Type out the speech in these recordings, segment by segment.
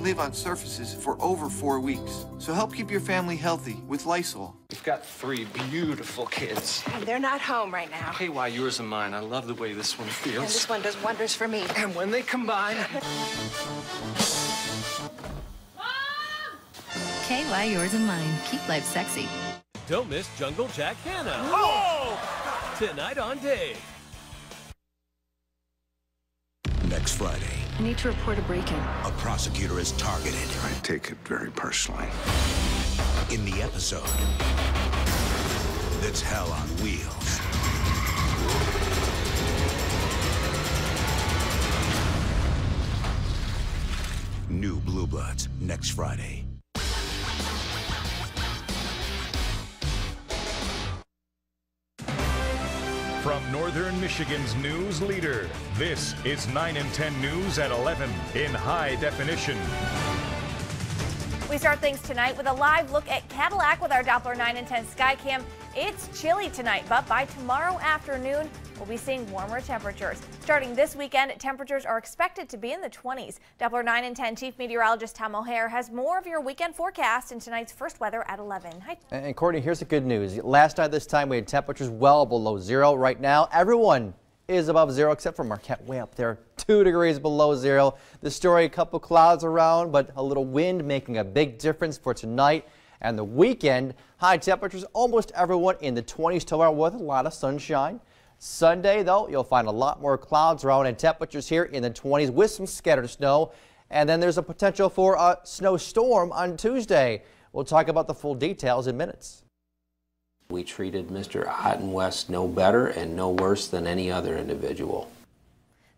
live on surfaces for over 4 weeks. So help keep your family healthy with Lysol. We've got 3 beautiful kids. And they're not home right now. Hey, why yours and mine? I love the way this one feels. And this one does wonders for me. And when they combine... KY Yours and Mine. Keep life sexy. Don't miss Jungle Jack Hanna. Oh! Tonight on Dave. Next Friday, I need to report a break-in. a prosecutor is targeted. I take it very personally. In the episode that's Hell on Wheels. New Blue Bloods next Friday. From Northern Michigan's news leader, this is 9 and 10 News at 11 in high definition. We start things tonight with a live look at Cadillac with our Doppler 9 and 10 Skycam. It's chilly tonight, but by tomorrow afternoon, we'll be seeing warmer temperatures. Starting this weekend, temperatures are expected to be in the 20s. Doppler 9 and 10 Chief Meteorologist Tom O'Hare has more of your weekend forecast in tonight's first weather at 11. Hi. And Courtney, here's the good news. Last night this time we had temperatures well below zero. Right now, everyone is above zero except for Marquette, way up there, 2 degrees below zero. The story, a couple clouds around, but a little wind making a big difference for tonight and the weekend. High temperatures, almost everyone in the 20s tomorrow with a lot of sunshine. Sunday, though, you'll find a lot more clouds around and temperatures here in the 20s with some scattered snow. And then there's a potential for a snowstorm on Tuesday. We'll talk about the full details in minutes. We treated Mr. Ottenwest no better and no worse than any other individual.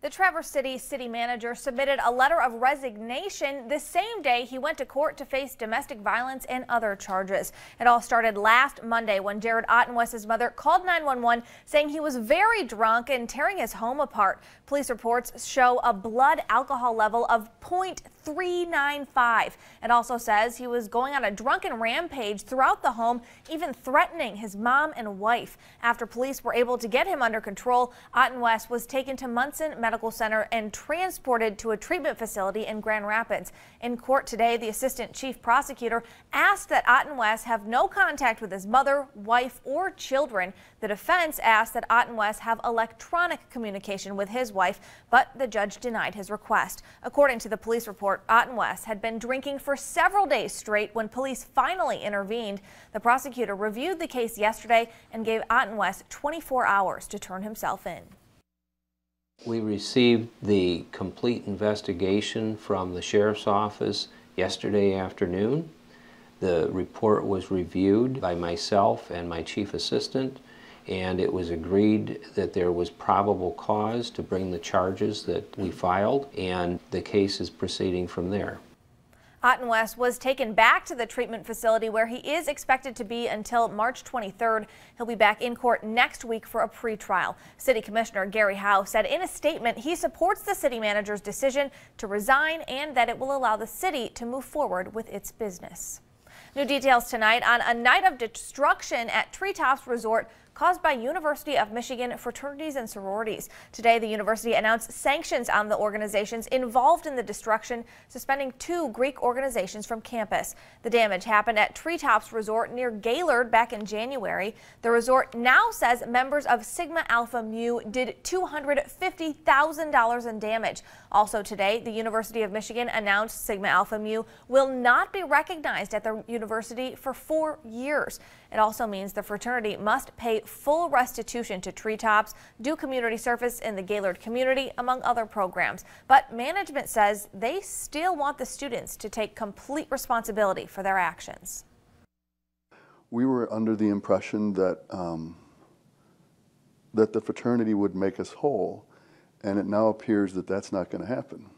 The Traverse City city manager submitted a letter of resignation the same day he went to court to face domestic violence and other charges. It all started last Monday when Jared Ottenwest's mother called 911 saying he was very drunk and tearing his home apart. Police reports show a blood alcohol level of 0.395. It also says he was going on a drunken rampage throughout the home, even threatening his mom and wife. After police were able to get him under control, Ottenwest was taken to Munson Medical Center and transported to a treatment facility in Grand Rapids. In court today, the assistant chief prosecutor asked that Ottenwest have no contact with his mother, wife, or children. The defense asked that Ottenwest have electronic communication with his wife, but the judge denied his request. According to the police report, Ottenwest had been drinking for several days straight when police finally intervened. The prosecutor reviewed the case yesterday and gave Ottenwest 24 hours to turn himself in. We received the complete investigation from the sheriff's office yesterday afternoon. The report was reviewed by myself and my chief assistant, and it was agreed that there was probable cause to bring the charges that we filed, and the case is proceeding from there. Ottenwest was taken back to the treatment facility where he is expected to be until March 23rd. He'll be back in court next week for a pretrial. City Commissioner Gary Howe said in a statement he supports the city manager's decision to resign and that it will allow the city to move forward with its business. New details tonight on a night of destruction at Treetops Resort caused by University of Michigan fraternities and sororities. Today, the university announced sanctions on the organizations involved in the destruction, suspending 2 Greek organizations from campus. The damage happened at Treetops Resort near Gaylord back in January. The resort now says members of Sigma Alpha Mu did $250,000 in damage. Also today, the University of Michigan announced Sigma Alpha Mu will not be recognized at the university for 4 years. It also means the fraternity must pay full restitution to Treetops, do community service in the Gaylord community, among other programs. But management says they still want the students to take complete responsibility for their actions. We were under the impression that that the fraternity would make us whole, and it now appears that that's not going to happen.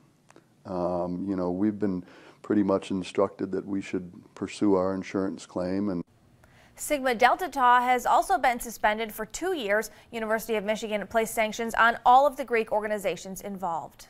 You know, we've been pretty much instructed that we should pursue our insurance claim. And Sigma Delta Tau has also been suspended for 2 years. University of Michigan placed sanctions on all of the Greek organizations involved.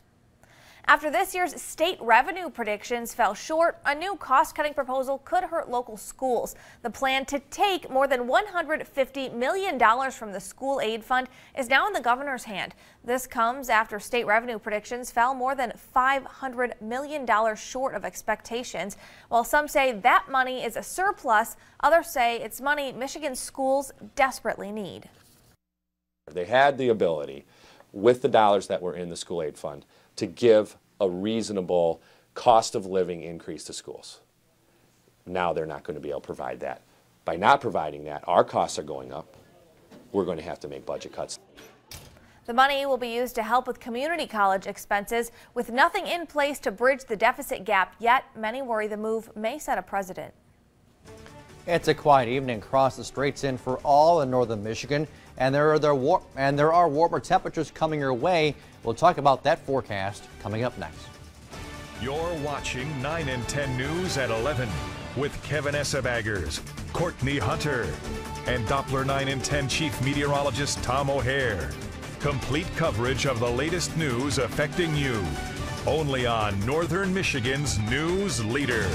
After this year's state revenue predictions fell short, a new cost-cutting proposal could hurt local schools. The plan to take more than $150 million from the school aid fund is now in the governor's hand. This comes after state revenue predictions fell more than $500 million short of expectations. While some say that money is a surplus, others say it's money Michigan schools desperately need. They had the ability, with the dollars that were in the school aid fund, to give a reasonable cost of living increase to schools. Now they're not going to be able to provide that. By not providing that, our costs are going up. We're going to have to make budget cuts. The money will be used to help with community college expenses. With nothing in place to bridge the deficit gap yet, many worry the move may set a precedent. It's a quiet evening across the straits in for all in northern Michigan, and there are warmer temperatures coming your way. We'll talk about that forecast coming up next. You're watching 9 and 10 News at 11 with Kevin Essebaggers, Courtney Hunter, and Doppler 9 and 10 Chief Meteorologist Tom O'Hare. Complete coverage of the latest news affecting you. Only on Northern Michigan's news leader.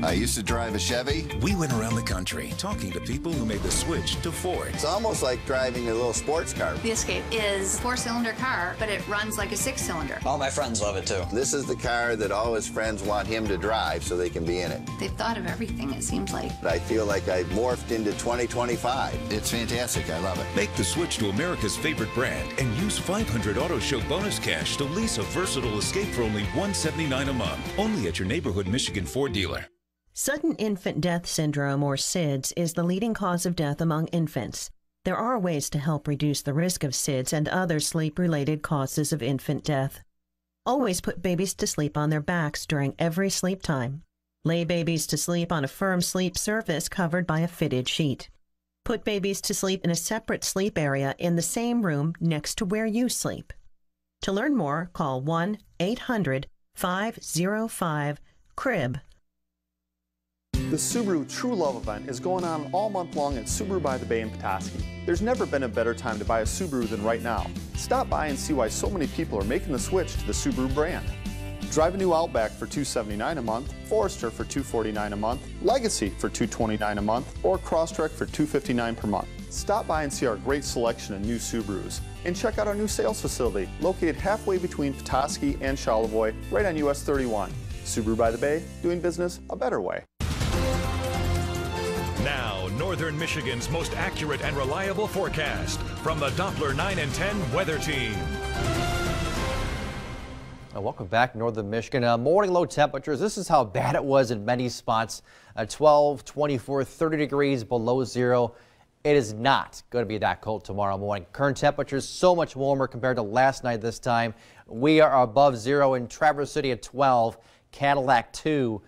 I used to drive a Chevy. We went around the country talking to people who made the switch to Ford. It's almost like driving a little sports car. The Escape is a 4-cylinder car, but it runs like a 6-cylinder. All my friends love it too. This is the car that all his friends want him to drive so they can be in it. They've thought of everything, it seems like. I feel like I've morphed into 2025. It's fantastic. I love it. Make the switch to America's favorite brand and use 500 Auto Show bonus cash to lease a versatile Escape for only $179 a month. Only at your neighborhood Michigan Ford dealer. Sudden infant death syndrome, or SIDS, is the leading cause of death among infants. There are ways to help reduce the risk of SIDS and other sleep-related causes of infant death. Always put babies to sleep on their backs during every sleep time. Lay babies to sleep on a firm sleep surface covered by a fitted sheet. Put babies to sleep in a separate sleep area in the same room next to where you sleep. To learn more, call 1-800-505-CRIB. The Subaru True Love event is going on all month long at Subaru by the Bay in Petoskey. There's never been a better time to buy a Subaru than right now. Stop by and see why so many people are making the switch to the Subaru brand. Drive a new Outback for $279 a month, Forester for $249 a month, Legacy for $229 a month, or Crosstrek for $259 per month. Stop by and see our great selection of new Subarus. And check out our new sales facility, located halfway between Petoskey and Charlevoix, right on US 31. Subaru by the Bay, doing business a better way. Now, Northern Michigan's most accurate and reliable forecast from the Doppler 9 and 10 weather team. Welcome back, Northern Michigan. Morning low temperatures. This is how bad it was in many spots. 12, 24, 30 degrees below zero. It is not going to be that cold tomorrow morning. Current temperatures so much warmer compared to last night this time. We are above zero in Traverse City at 12, Cadillac 2,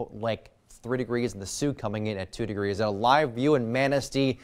like 3 degrees, and the Sioux coming in at 2 degrees. A live view in Manistee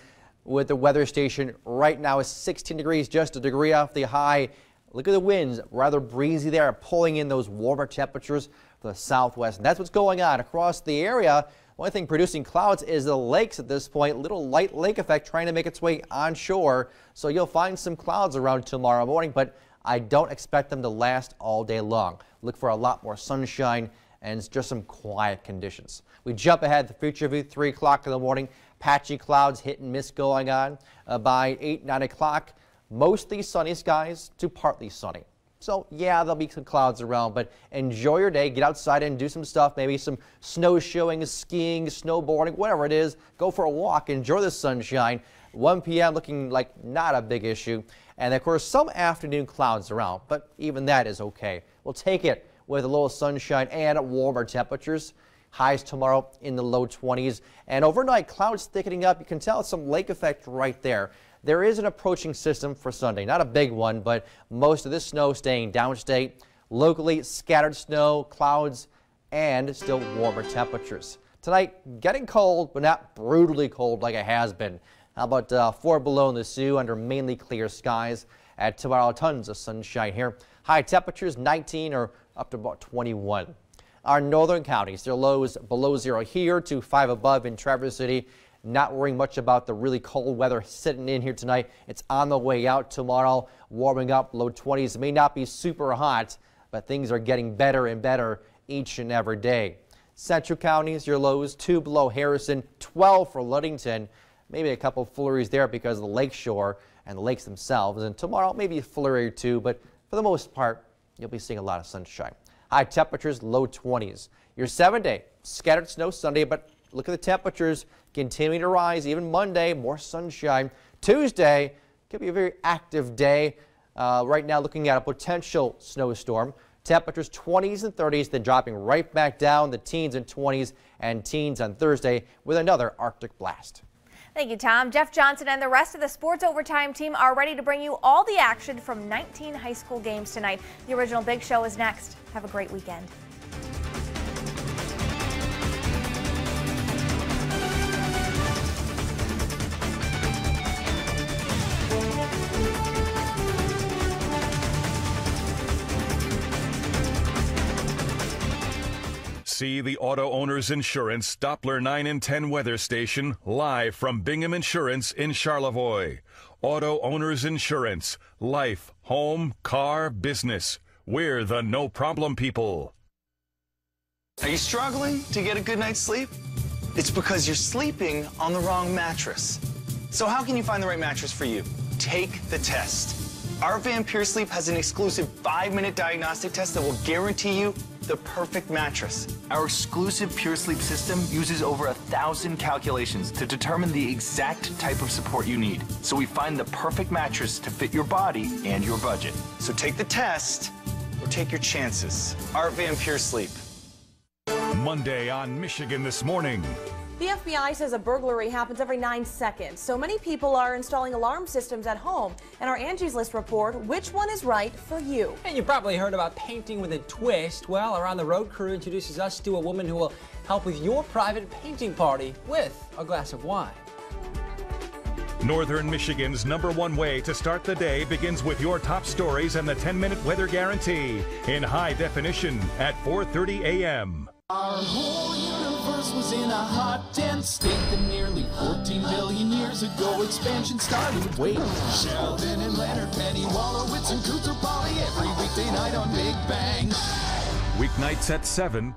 with the weather station right now is 16 degrees, just a degree off the high. Look at the winds, rather breezy there, pulling in those warmer temperatures from the southwest. And that's what's going on across the area. Only thing producing clouds is the lakes at this point. Little light lake effect trying to make its way onshore. So you'll find some clouds around tomorrow morning, but I don't expect them to last all day long. Look for a lot more sunshine and just some quiet conditions. We jump ahead to the future view, 3 o'clock in the morning. Patchy clouds, hit and miss going on. By 8, 9 o'clock, mostly sunny skies to partly sunny. So yeah, there'll be some clouds around, but enjoy your day. Get outside and do some stuff, maybe some snowshoeing, skiing, snowboarding, whatever it is. Go for a walk, enjoy the sunshine. 1 p.m. looking like not a big issue. And of course, some afternoon clouds around, but even that is okay. We'll take it with a little sunshine and warmer temperatures. Highs tomorrow in the low 20s. And overnight, clouds thickening up. You can tell it's some lake effect right there. There is an approaching system for Sunday. Not a big one, but most of this snow staying downstate. Locally, scattered snow, clouds, and still warmer temperatures. Tonight, getting cold, but not brutally cold like it has been. How about 4 below in the Sioux under mainly clear skies. At tomorrow, tons of sunshine here. High temperatures 19 or up to about 21. Our northern counties, their lows below zero here to 5 above in Traverse City. Not worrying much about the really cold weather sitting in here tonight. It's on the way out tomorrow, warming up, low 20s. It may not be super hot, but things are getting better and better each and every day. Central counties, your lows 2 below Harrison, 12 for Ludington. Maybe a couple flurries there because of the lake shore and the lakes themselves. And tomorrow, maybe a flurry or two, but for the most part, you'll be seeing a lot of sunshine. High temperatures, low 20s. Your 7-day, scattered snow Sunday, but look at the temperatures continuing to rise. Even Monday, more sunshine. Tuesday could be a very active day. Right now, looking at a potential snowstorm. Temperatures 20s and 30s, then dropping right back down the teens and 20s and teens on Thursday with another Arctic blast. Thank you, Tom. Jeff Johnson and the rest of the Sports Overtime team are ready to bring you all the action from 19 high school games tonight. The original Big Show is next. Have a great weekend. See the Auto Owners Insurance Doppler 9 and 10 weather station live from Bingham Insurance in Charlevoix. Auto Owners Insurance. Life, home, car, business. We're the no-problem people. Are you struggling to get a good night's sleep? It's because you're sleeping on the wrong mattress. So how can you find the right mattress for you? Take the test. Our Van Pure Sleep has an exclusive 5-minute diagnostic test that will guarantee you the perfect mattress. Our exclusive Pure Sleep system uses over 1,000 calculations to determine the exact type of support you need. So we find the perfect mattress to fit your body and your budget. So take the test or take your chances. Our Van Pure Sleep. Monday on Michigan This Morning. The FBI says a burglary happens every 9 seconds, so many people are installing alarm systems at home. And our Angie's List report, which one is right for you? And you probably heard about painting with a twist. Well, our On the Road crew introduces us to a woman who will help with your private painting party with a glass of wine. Northern Michigan's #1 way to start the day begins with your top stories and the 10-minute weather guarantee in high definition at 4:30 a.m. Our whole universe was in a hot, dense state that nearly 14 billion years ago expansion started. Wait, Sheldon and Leonard, Penny, Wallowitz, and Cooter Polly every weekday night on Big Bang. Weeknights at 7.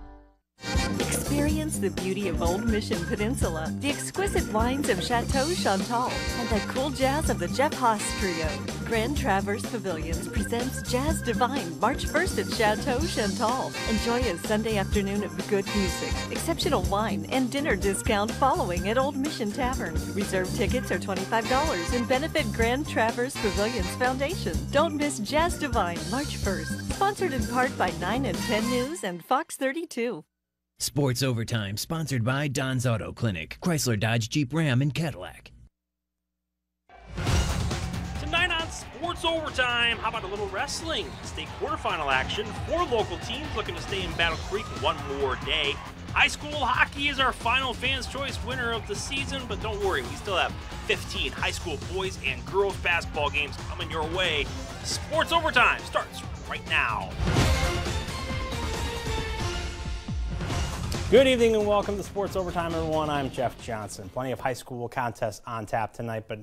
Experience the beauty of Old Mission Peninsula, the exquisite wines of Chateau Chantal, and the cool jazz of the Jeff Haas Trio. Grand Traverse Pavilions presents Jazz Divine March 1st at Chateau Chantal. Enjoy a Sunday afternoon of good music, exceptional wine, and dinner discount following at Old Mission Tavern. Reserve tickets are $25 and benefit Grand Traverse Pavilions Foundation. Don't miss Jazz Divine March 1st. Sponsored in part by 9 and 10 News and Fox 32. Sports Overtime, sponsored by Don's Auto Clinic, Chrysler, Dodge, Jeep, Ram, and Cadillac. Tonight on Sports Overtime, how about a little wrestling? State quarterfinal action. 4 local teams looking to stay in Battle Creek one more day. High school hockey is our final Fans' Choice winner of the season, but don't worry, we still have 15 high school boys and girls basketball games coming your way. Sports Overtime starts right now. Good evening and welcome to Sports Overtime, everyone. I'm Jeff Johnson. Plenty of high school contests on tap tonight, but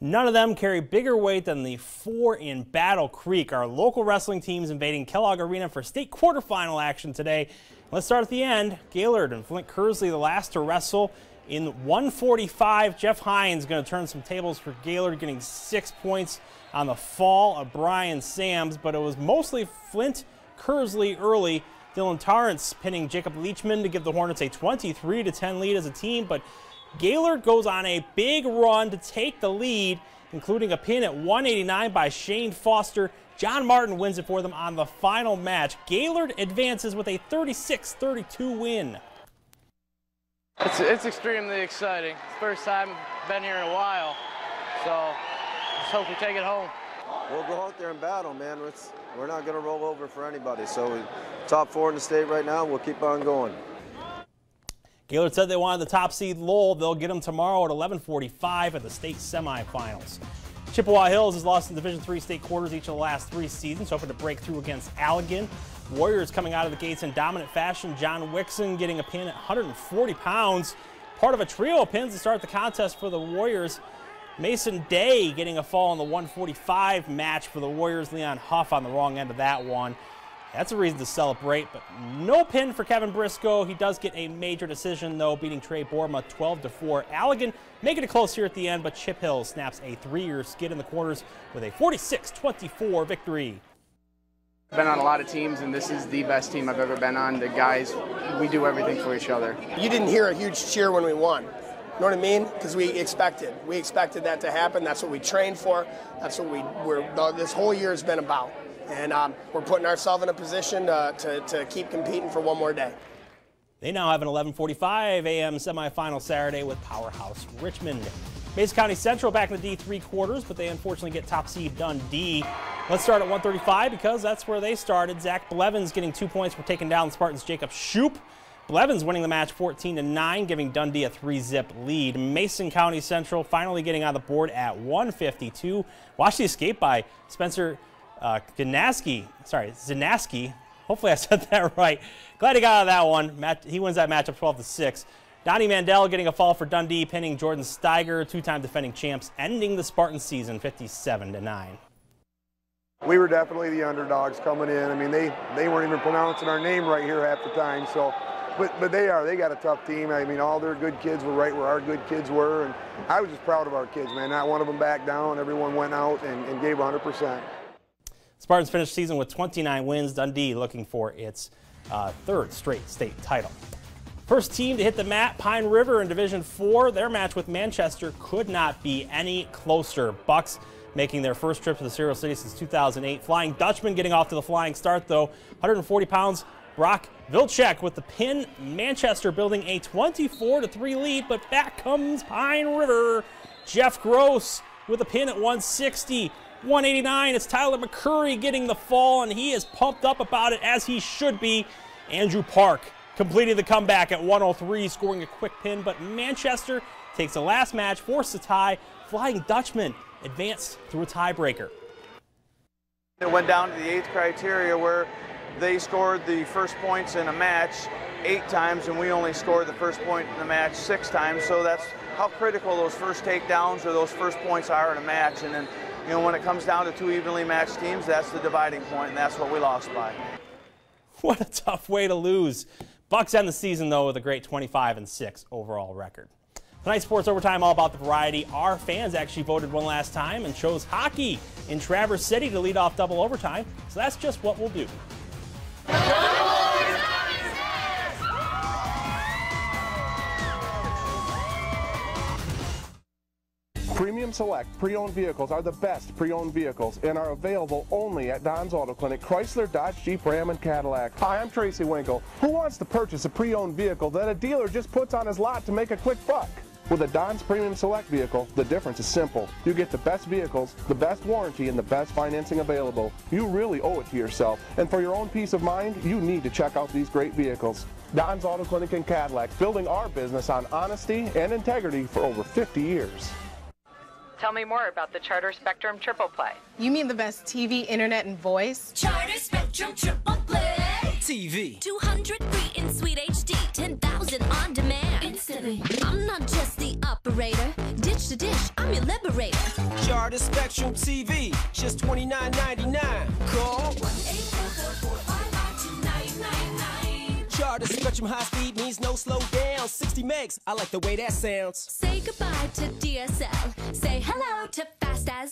none of them carry bigger weight than the 4 in Battle Creek. Our local wrestling teams invading Kellogg Arena for state quarterfinal action today. Let's start at the end. Gaylord and Flint Kersley, the last to wrestle in 145. Jeff Hines going to turn some tables for Gaylord, getting 6 points on the fall of Brian Sams, but it was mostly Flint Kersley early. Dylan Torrance pinning Jacob Leachman to give the Hornets a 23-10 lead as a team, but Gaylord goes on a big run to take the lead, including a pin at 189 by Shane Foster. John Martin wins it for them on the final match. Gaylord advances with a 36-32 win. It's extremely exciting. It's the first time I've been here in a while, so just hope we take it home. We'll go out there and battle, man. We're not going to roll over for anybody. So top 4 in the state right now. We'll keep on going. Gaylord said they wanted the top seed Lowell. They'll get them tomorrow at 11:45 at the state semifinals. Chippewa Hills has lost in Division III state quarters each of the last 3 seasons, hoping to break through against Allegan. Warriors coming out of the gates in dominant fashion. John Wixon getting a pin at 140 pounds. part of a trio of pins to start the contest for the Warriors. Mason Day getting a fall in the 145 match for the Warriors. Leon Huff on the wrong end of that one. That's a reason to celebrate, but no pin for Kevin Briscoe. He does get a major decision, though, beating Trey Borma 12-4. Allegan making it close here at the end, but Chip Hill snaps a 3-year skid in the quarters with a 46-24 victory. I've been on a lot of teams, and this is the best team I've ever been on. The guys, we do everything for each other. You didn't hear a huge cheer when we won. You know what I mean? Because we expected that to happen. That's what we trained for. That's what this whole year has been about. And we're putting ourselves in a position to keep competing for one more day. They now have an 11:45 a.m. semifinal Saturday with Powerhouse Richmond. Mason County Central back in the D3 quarters, but they unfortunately get top seed Dundee. Let's start at 135 because that's where they started. Zach Blevins getting 2 points for taking down the Spartans' Jacob Shoup. Blevins winning the match 14-9, giving Dundee a 3-zip lead. Mason County Central finally getting on the board at 152. Watch the escape by Spencer Zanaski. Hopefully I said that right. Glad he got out of that one. He wins that matchup 12-6. Donnie Mandel getting a fall for Dundee, pinning Jordan Steiger, two-time defending champs, ending the Spartan season 57-9. We were definitely the underdogs coming in. I mean, they weren't even pronouncing our name right here half the time. So, but they got a tough team. I mean, all their good kids were right where our good kids were, and I was just proud of our kids, man. Not one of them backed down. Everyone went out and gave 100%. Spartans finished season with 29 wins. Dundee looking for its third straight state title. First team to hit the mat, Pine River in Division 4. Their match with Manchester could not be any closer. Bucks making their first trip to the Cereal City since 2008. Flying Dutchman getting off to the flying start, though. 140 pounds, Brock Vilcek with the pin. Manchester building a 24-3 lead, but back comes Pine River. Jeff Gross with a pin at 160. 189, it's Tyler McCurry getting the fall, and he is pumped up about it, as he should be. Andrew Park completing the comeback at 103, scoring a quick pin, but Manchester takes the last match, forced a tie. Flying Dutchman advanced through a tiebreaker. It went down to the 8th criteria where they scored the first points in a match 8 times, and we only scored the first point in the match 6 times. So that's how critical those first takedowns or those first points are in a match. And then, you know, when it comes down to 2 evenly matched teams, that's the dividing point, and that's what we lost by. What a tough way to lose. Bucks end the season, though, with a great 25-6 overall record. Tonight's Sports Overtime, all about the variety. Our fans actually voted one last time and chose hockey in Traverse City to lead off double overtime, so that's just what we'll do. Premium Select pre-owned vehicles are the best pre-owned vehicles and are available only at Don's Auto Clinic, Chrysler, Dodge, Jeep, Ram, and Cadillac. Hi, I'm Tracy Winkle. Who wants to purchase a pre-owned vehicle that a dealer just puts on his lot to make a quick buck? With a Don's Premium Select vehicle, the difference is simple. You get the best vehicles, the best warranty, and the best financing available. You really owe it to yourself, and for your own peace of mind, you need to check out these great vehicles. Don's Auto Clinic and Cadillac, building our business on honesty and integrity for over 50 years. Tell me more about the Charter Spectrum Triple Play. You mean the best TV, internet, and voice? Charter Spectrum Triple Play. TV. 200 free in sweet HD. 10,000 on demand. Instantly. I'm not just the operator. Dish to dish, I'm your liberator. Charter Spectrum TV. Just $29.99. Call 1-844-552-999. Charter Spectrum high speed means no slow down. 60 megs, I like the way that sounds. Say goodbye to DSL. Say hello to Fast As.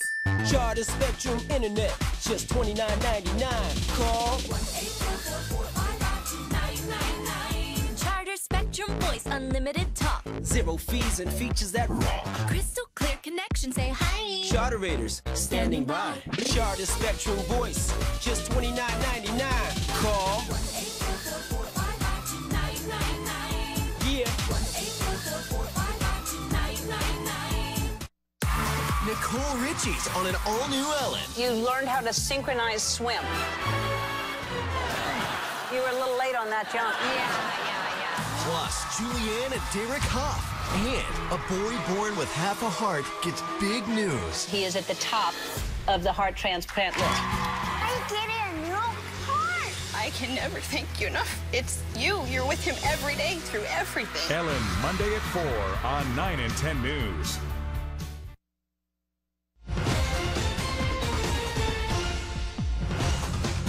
Charter Spectrum Internet, just $29.99. Call 1-844-552-999. Charter Spectrum Voice Unlimited Talk. 0 fees and features that rock. Crystal clear connection. Say hi. Charter Raiders, standing by. Charter Spectrum Voice, just $29.99. Call 1-844-552-999. Yeah. 1-844-552-999. Nicole Richie's on an all-new Ellen. You learned how to synchronize swim. You were a little late on that jump. Yeah. Plus, Julianne and Derek Hoff. And a boy born with half a heart gets big news. He is at the top of the heart transplant list. I get a new heart. I can never thank you enough. It's you. You're with him every day through everything. Ellen, Monday at 4 on 9 and 10 News.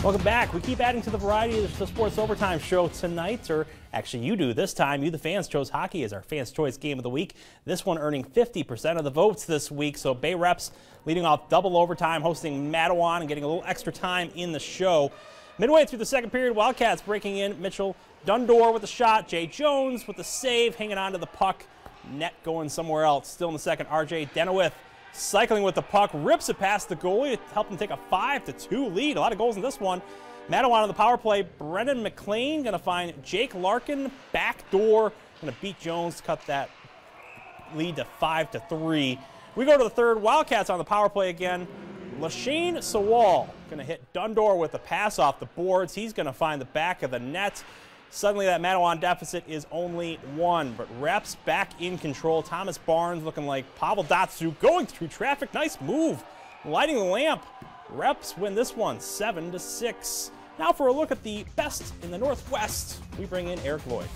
Welcome back. We keep adding to the variety of the Sports Overtime show tonight, or actually you do this time. You, the fans, chose hockey as our Fans' Choice Game of the Week. This one earning 50% of the votes this week. So Bay Reps leading off double overtime, hosting Matawan and getting a little extra time in the show. Midway through the second period, Wildcats breaking in. Mitchell Dundor with a shot. Jay Jones with the save, hanging on to the puck. Net going somewhere else. Still in the second, R.J. Denowith cycling with the puck, rips it past the goalie to help them take a 5-2 lead. A lot of goals in this one. Matawan on the power play. Brendan McLean going to find Jake Larkin backdoor. Going to beat Jones to cut that lead to 5-3. We go to the third. Wildcats on the power play again. Lashane Sawal going to hit Dundor with a pass off the boards. He's going to find the back of the net. Suddenly that Matawan deficit is only 1, but Reps back in control. Thomas Barnes looking like Pavel Datsyuk going through traffic. Nice move, lighting the lamp. Reps win this one 7-6. Now for a look at the best in the Northwest, we bring in Eric Lloyd.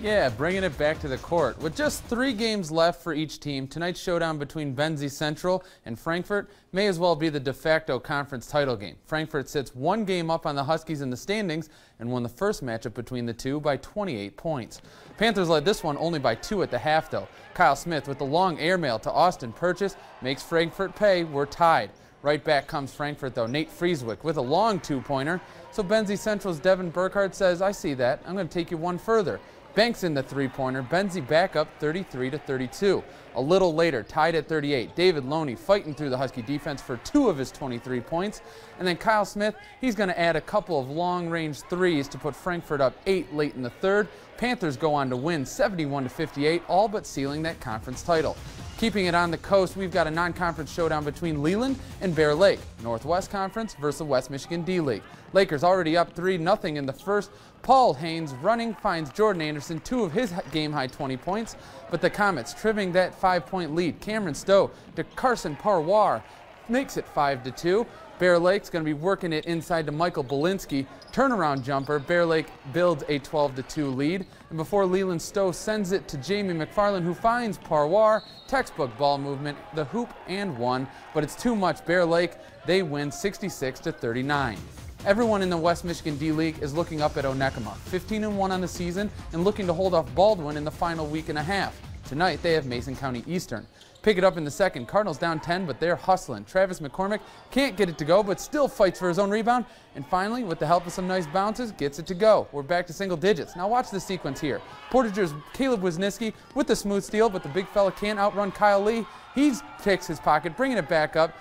Yeah, bringing it back to the court. With just 3 games left for each team, tonight's showdown between Benzie Central and Frankfort may as well be the de facto conference title game. Frankfort sits 1 game up on the Huskies in the standings and won the first matchup between the two by 28 points. Panthers led this one only by 2 at the half, though. Kyle Smith with the long airmail to Austin Purchase makes Frankfort pay. We're tied. Right back comes Frankfort, though. Nate Frieswick with a long 2-pointer. So Benzie Central's Devin Burkhardt says, I see that. I'm going to take you one further. Banks in the 3-pointer. Benzie back up 33-32. A little later, tied at 38, David Loney fighting through the Husky defense for 2 of his 23 points. And then Kyle Smith, he's going to add a couple of long-range threes to put Frankfort up 8 late in the third. Panthers go on to win 71-58, all but sealing that conference title. Keeping it on the coast, we've got a non-conference showdown between Leland and Bear Lake. Northwest Conference versus West Michigan D-League. Lakers already up 3-0 in the first. Paul Haynes running finds Jordan Anderson 2 of his game-high 20 points. But the Comets trimming that 5-point lead. Cameron Stowe to Carson Parwar makes it 5-2. Bear Lake's going to be working it inside to Michael Belinsky. Turnaround jumper. Bear Lake builds a 12-2 lead. And before Leland Stowe sends it to Jamie McFarland, who finds Parwar. Textbook ball movement, the hoop, and 1. But it's too much. Bear Lake, they win 66-39. Everyone in the West Michigan D-League is looking up at Onekama, 15-1 on the season and looking to hold off Baldwin in the final week and a half. Tonight, they have Mason County Eastern. Pick it up in the second. Cardinals down 10, but they're hustling. Travis McCormick can't get it to go, but still fights for his own rebound. And finally, with the help of some nice bounces, gets it to go. We're back to single digits. Now watch the sequence here. Portage's Caleb Wisniewski with the smooth steal, but the big fella can't outrun Kyle Lee. He picks his pocket, bringing it back up.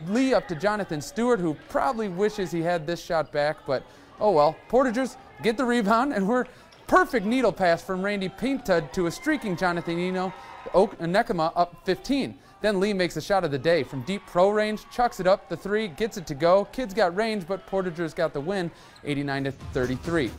Lee up to Jonathan Stewart, who probably wishes he had this shot back, but oh well. Portagers get the rebound, and we're perfect needle pass from Randy Pinta to a streaking Jonathan Eno. Onekama up 15. Then Lee makes a shot of the day from deep pro range, chucks it up, the 3, gets it to go. Kids got range, but Portagers got the win, 89-33.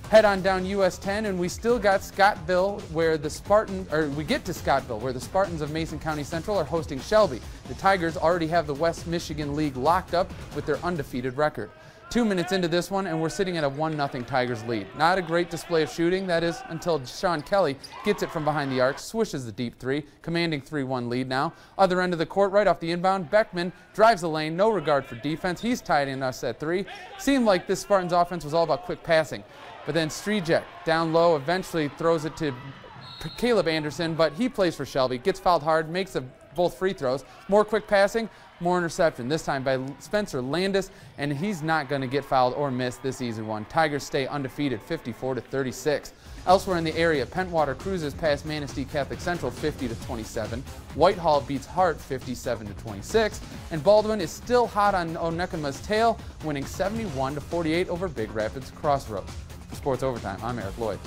Head on down US 10, and we still got Scottville, where the we get to Scottville, where the Spartans of Mason County Central are hosting Shelby. The Tigers already have the West Michigan League locked up with their undefeated record. 2 minutes into this one, and we're sitting at a 1-0 Tigers lead. Not a great display of shooting, that is, until Sean Kelly gets it from behind the arc, swishes the deep 3, commanding 3-1 lead now. Other end of the court, right off the inbound, Beckman drives the lane, no regard for defense. He's tied in us at 3. Seemed like this Spartans offense was all about quick passing. But then Strijek, down low, eventually throws it to Caleb Anderson, but he plays for Shelby, gets fouled hard, makes both free throws. More quick passing, more interception, this time by Spencer Landis, and he's not going to get fouled or miss this easy one. Tigers stay undefeated, 54-36. Elsewhere in the area, Pentwater cruises past Manistee Catholic Central 50-27. Whitehall beats Hart 57-26, and Baldwin is still hot on Onekama's tail, winning 71-48 over Big Rapids Crossroads. For Sports Overtime, I'm Eric Lloyd.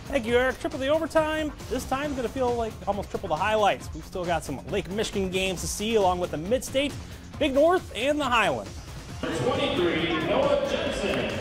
Thank you, Eric. Triple the overtime. This time going to feel like almost triple the highlights. We've still got some Lake Michigan games to see, along with the Mid-State, Big North, and the Highland. 23, Noah Jensen.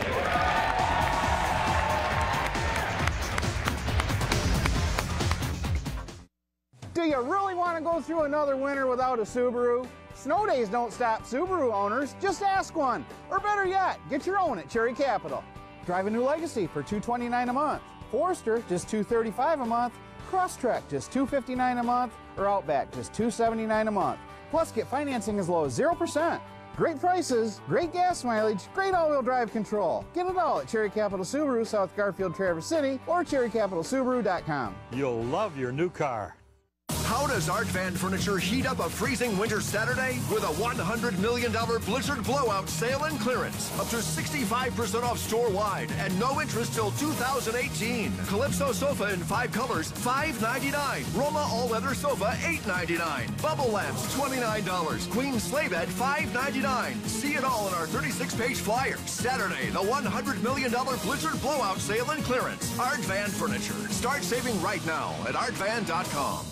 Do you really want to go through another winter without a Subaru? Snow days don't stop Subaru owners, just ask one. Or better yet, get your own at Cherry Capital. Drive a new Legacy for $229 a month. Forester, just $235 a month. Crosstrek, just $259 a month. Or Outback, just $279 a month. Plus, get financing as low as 0%. Great prices, great gas mileage, great all-wheel drive control. Get it all at Cherry Capital Subaru, South Garfield, Traverse City, or cherrycapitalsubaru.com. You'll love your new car. How does Art Van Furniture heat up a freezing winter Saturday? With a $100 million Blizzard Blowout sale and clearance. Up to 65% off store-wide and no interest till 2018. Calypso sofa in 5 colors, $5.99. Roma all-weather sofa, $8.99. Bubble lamps, $29. Queen sleigh bed, $5.99. See it all in our 36-page flyer. Saturday, the $100 million Blizzard Blowout sale and clearance. Art Van Furniture. Start saving right now at artvan.com.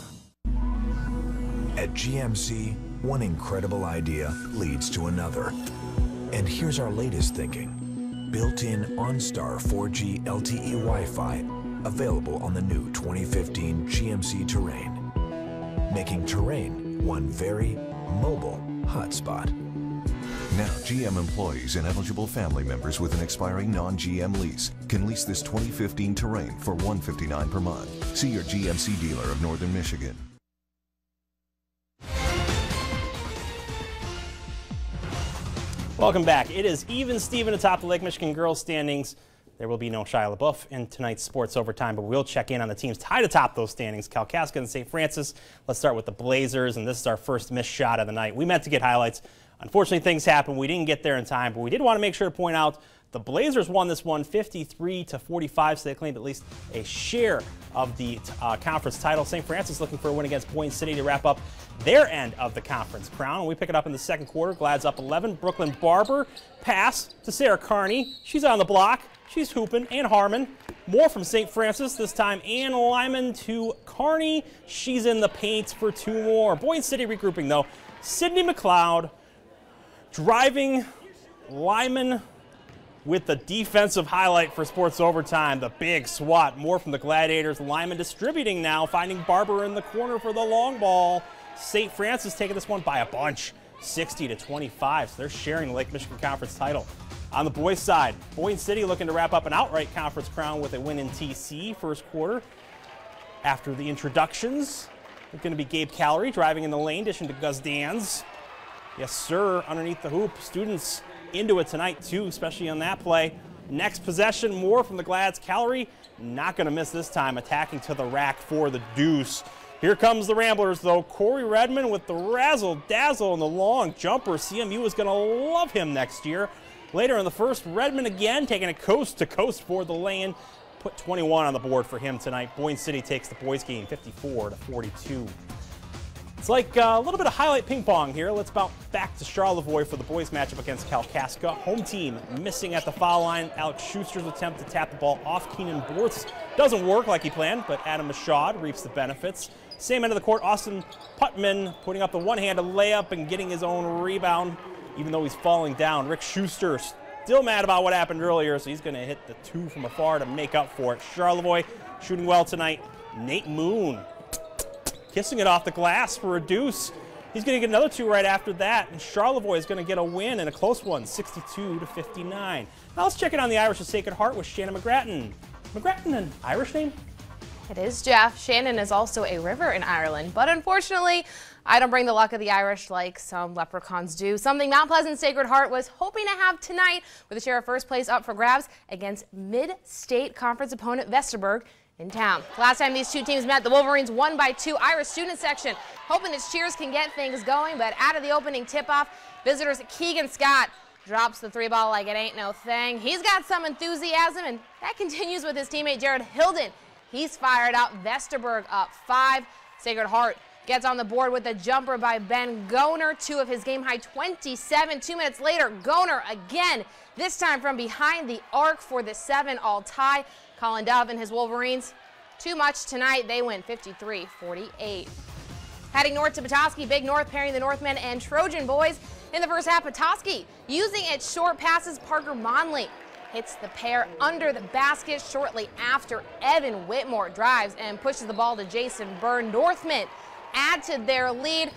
At GMC, one incredible idea leads to another. And here's our latest thinking. Built-in OnStar 4G LTE Wi-Fi, available on the new 2015 GMC Terrain. Making Terrain one very mobile hotspot. Now, GM employees and eligible family members with an expiring non-GM lease can lease this 2015 Terrain for $159 per month. See your GMC dealer of Northern Michigan. Welcome back. It is even Steven atop the Lake Michigan girls standings. There will be no Shia LaBeouf in tonight's sports overtime, but we'll check in on the teams tied atop those standings, Kalkaska and St. Francis. Let's start with the Blazers, and this is our first missed shot of the night. We meant to get highlights. Unfortunately, things happened. We didn't get there in time, but we did want to make sure to point out the Blazers won this one 53-45, so they claimed at least a share of the conference title. St. Francis looking for a win against Boyne City to wrap up their end of the conference crown. We pick it up in the second quarter. Glad's up 11. Brooklyn Barber pass to Sarah Carney. She's on the block. She's hooping. Ann Harmon. More from St. Francis. This time Ann Lyman to Carney. She's in the paint for 2 more. Boyne City regrouping though. Sydney McLeod driving Lyman with the defensive highlight for sports overtime. The big swat. More from the Gladiators. Lyman distributing now. Finding Barber in the corner for the long ball. St. Francis taking this one by a bunch, 60-25. So they're sharing the Lake Michigan Conference title. On the boys' side, Boyne City looking to wrap up an outright conference crown with a win in TC first quarter. After the introductions, it's going to be Gabe Callery driving in the lane, dishing to Gus Dans. Yes, sir, underneath the hoop. Students into it tonight, too, especially on that play. Next possession, more from the Glads. Callery not going to miss this time, attacking to the rack for the deuce. Here comes the Ramblers, though. Corey Redmond with the razzle-dazzle and the long jumper. CMU is going to love him next year. Later in the first, Redmond again taking it coast-to-coast for the lane. Put 21 on the board for him tonight. Boyne City takes the boys' game 54-42. It's like a little bit of highlight ping pong here. Let's bounce back to Charlevoix for the boys' matchup against Kalkaska. Home team missing at the foul line. Alex Schuster's attempt to tap the ball off Keenan Bortz doesn't work like he planned, but Adam Mashad reaps the benefits. Same end of the court, Austin Putman putting up the one-handed layup and getting his own rebound, even though he's falling down. Rick Schuster still mad about what happened earlier, so he's going to hit the 2 from afar to make up for it. Charlevoix shooting well tonight. Nate Moon kissing it off the glass for a deuce. He's going to get another 2 right after that, and Charlevoix is going to get a win and a close one, 62-59. Now let's check in on the Irish of Sacred Heart with Shannon McGrattan. McGrattan, an Irish name? It is, Jeff. Shannon is also a river in Ireland, but unfortunately, I don't bring the luck of the Irish like some leprechauns do. Something Mount Pleasant Sacred Heart was hoping to have tonight with a share of first place up for grabs against mid-state conference opponent Vesterberg in town. Last time these two teams met, the Wolverines won by 2. Irish student section hoping its cheers can get things going, but out of the opening tip-off, visitors Keegan Scott drops the 3-ball like it ain't no thing. He's got some enthusiasm, and that continues with his teammate Jared Hilden. He's fired up. Vesterberg up 5. Sacred Heart gets on the board with a jumper by Ben Goner, 2 of his game-high 27. 2 minutes later, Goner again, this time from behind the arc for the 7-all tie. Colin Dove and his Wolverines, too much tonight. They win 53-48. Heading north to Petoskey, Big North pairing the Northmen and Trojan boys. In the first half, Petoskey using its short passes, Parker Monley hits the pair under the basket shortly after Evan Whitmore drives and pushes the ball to Jason Byrne. Northmen add to their lead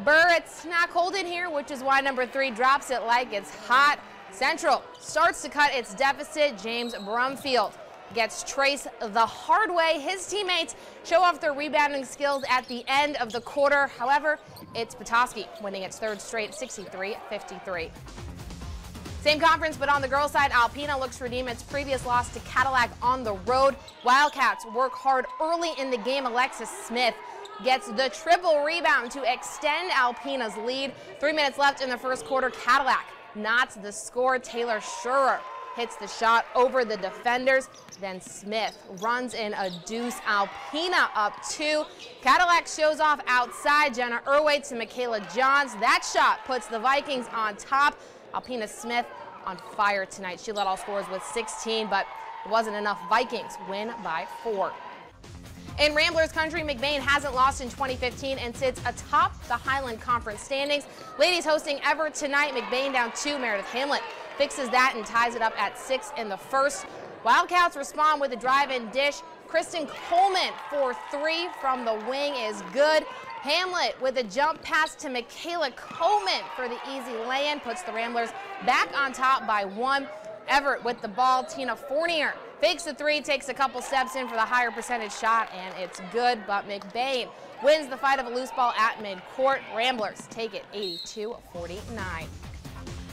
Burr, it's not cold in here, which is why number 3 drops it like it's hot. Central starts to cut its deficit. James Brumfield gets Trace the hard way. His teammates show off their rebounding skills at the end of the quarter. However, it's Petoskey winning its 3rd straight, 63-53. Same conference, but on the girls' side, Alpena looks to redeem its previous loss to Cadillac on the road. Wildcats work hard early in the game. Alexis Smith gets the triple rebound to extend Alpena's lead. 3 minutes left in the first quarter. Cadillac knots the score. Taylor Schurer hits the shot over the defenders. Then Smith runs in a deuce. Alpena up 2. Cadillac shows off outside. Jenna Irway to Michaela Johns. That shot puts the Vikings on top. Alpena Smith on fire tonight. She led all scorers with 16, but it wasn't enough. Vikings win by 4. In Ramblers country, McBain hasn't lost in 2015 and sits atop the Highland Conference standings. Ladies hosting Everett tonight. McBain down 2. Meredith Hamlet fixes that and ties it up at 6 in the first. Wildcats respond with a drive-in dish. Kristen Coleman for 3 from the wing is good. Hamlet with a jump pass to Michaela Coleman for the easy lay-in, puts the Ramblers back on top by 1. Everett with the ball. Tina Fournier fakes the 3, takes a couple steps in for the higher percentage shot, and it's good, but McBain wins the fight of a loose ball at midcourt. Ramblers take it 82-49.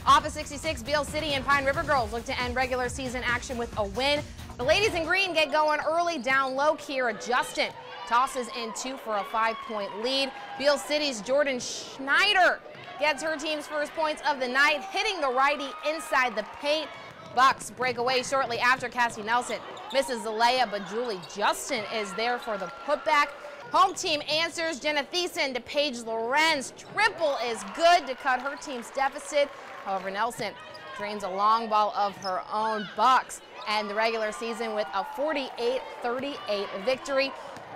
Off of 66, Beale City and Pine River girls look to end regular season action with a win. The ladies in green get going early down low. Kiera Justin tosses in 2 for a 5-point lead. Beale City's Jordan Schneider gets her team's first points of the night, hitting the righty inside the paint. Bucks break away shortly after. Cassie Nelson misses the layup, but Julie Justin is there for the putback. Home team answers. Jenna Thiessen to Paige Lorenz. Triple is good to cut her team's deficit. However, Nelson drains a long ball of her own. Bucks and the regular season with a 48-38 victory.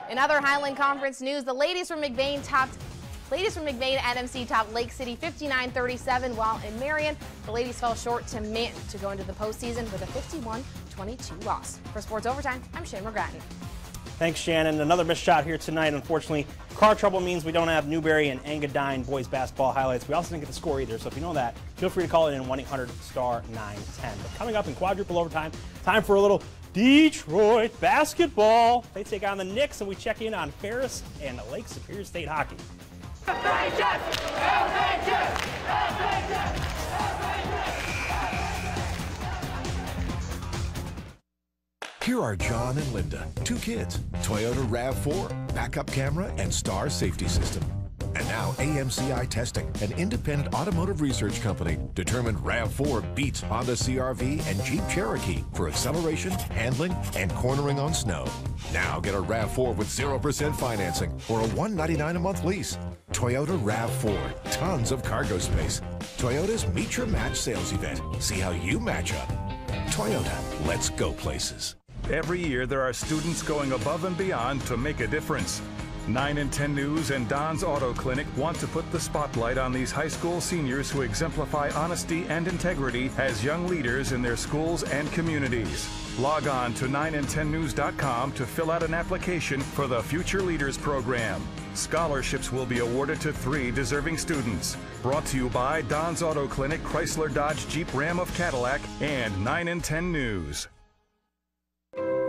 In other Highland Conference news, the ladies from McBain at MC topped Lake City 59-37, while in Marion, the ladies fell short to Manton to go into the postseason with a 51-22 loss. For Sports Overtime, I'm Shannon McGrattan. Thanks, Shannon. Another missed shot here tonight. Unfortunately, car trouble means we don't have Newberry and Engadine boys basketball highlights. We also didn't get the score either, so if you know that, feel free to call it in 1-800-STAR-910. But coming up in quadruple overtime, time for a little Detroit basketball. They take on the Knicks, and we check in on Ferris and Lake Superior State hockey. Here are John and Linda, 2 kids, Toyota RAV4, backup camera, and Star safety system. And now AMCI Testing, an independent automotive research company, determined RAV4 beats Honda CR-V and Jeep Cherokee for acceleration, handling, and cornering on snow. Now get a RAV4 with 0% financing or a $199 a month lease. Toyota RAV4, tons of cargo space. Toyota's Meet Your Match sales event. See how you match up. Toyota, let's go places. Every year there are students going above and beyond to make a difference. 9 and 10 News and Don's Auto Clinic want to put the spotlight on these high school seniors who exemplify honesty and integrity as young leaders in their schools and communities. Log on to 9and10news.com to fill out an application for the Future Leaders Program. Scholarships will be awarded to 3 deserving students. Brought to you by Don's Auto Clinic, Chrysler Dodge Jeep Ram of Cadillac, and 9 and 10 News.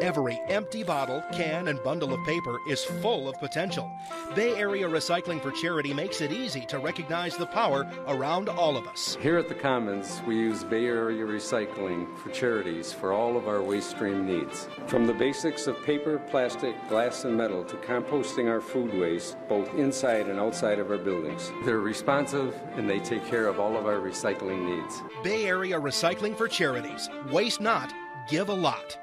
Every empty bottle, can, and bundle of paper is full of potential. Bay Area Recycling for Charity makes it easy to recognize the power around all of us. Here at the Commons, we use Bay Area Recycling for Charities for all of our waste stream needs. From the basics of paper, plastic, glass, and metal to composting our food waste, both inside and outside of our buildings. They're responsive and they take care of all of our recycling needs. Bay Area Recycling for Charities. Waste not, give a lot.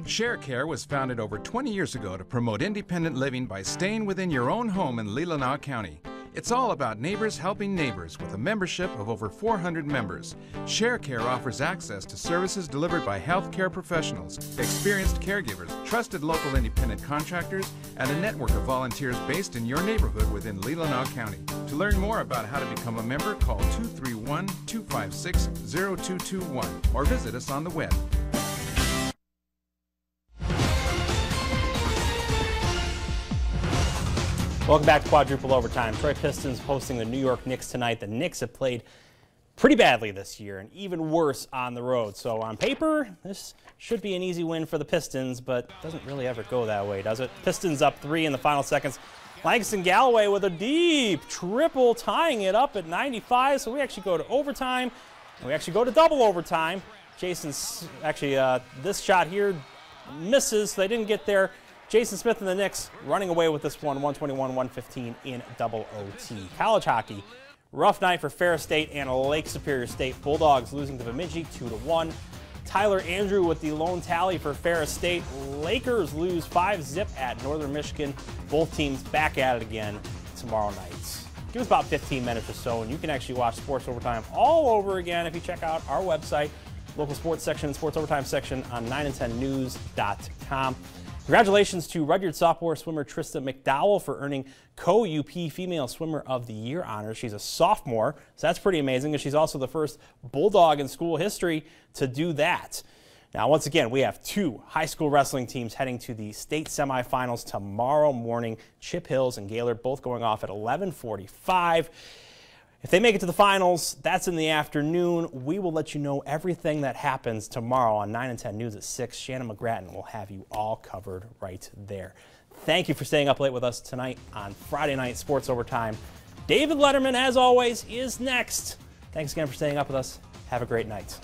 ShareCare was founded over 20 years ago to promote independent living by staying within your own home in Leelanau County. It's all about neighbors helping neighbors with a membership of over 400 members. ShareCare offers access to services delivered by healthcare professionals, experienced caregivers, trusted local independent contractors, and a network of volunteers based in your neighborhood within Leelanau County. To learn more about how to become a member, call 231-256-0221 or visit us on the web. Welcome back to Quadruple Overtime. Troy Pistons hosting the New York Knicks tonight. The Knicks have played pretty badly this year and even worse on the road. So on paper, this should be an easy win for the Pistons, but it doesn't really ever go that way, does it? Pistons up 3 in the final seconds. Langston Galloway with a deep triple, tying it up at 95. So we actually go to overtime, and we actually go to double overtime. Jason's actually, this shot here misses, so they didn't get there. Jason Smith and the Knicks running away with this one, 121-115 in double OT. College hockey, rough night for Ferris State and Lake Superior State. Bulldogs losing to Bemidji 2-1. Tyler Andrew with the lone tally for Ferris State. Lakers lose 5-0 at Northern Michigan. Both teams back at it again tomorrow night. Give us about 15 minutes or so, and you can actually watch Sports Overtime all over again if you check out our website, local sports section, Sports Overtime section on 9and10news.com. Congratulations to Rudyard sophomore swimmer Trista McDowell for earning Co-UP Female Swimmer of the Year honors. She's a sophomore, so that's pretty amazing, and she's also the first Bulldog in school history to do that. Now, once again, we have 2 high school wrestling teams heading to the state semifinals tomorrow morning. Chip Hills and Gaylord both going off at 11:45. If they make it to the finals, that's in the afternoon. We will let you know everything that happens tomorrow on 9 and 10 News at 6. Shannon McGrattan will have you all covered right there. Thank you for staying up late with us tonight on Friday Night Sports Overtime. David Letterman, as always, is next. Thanks again for staying up with us. Have a great night.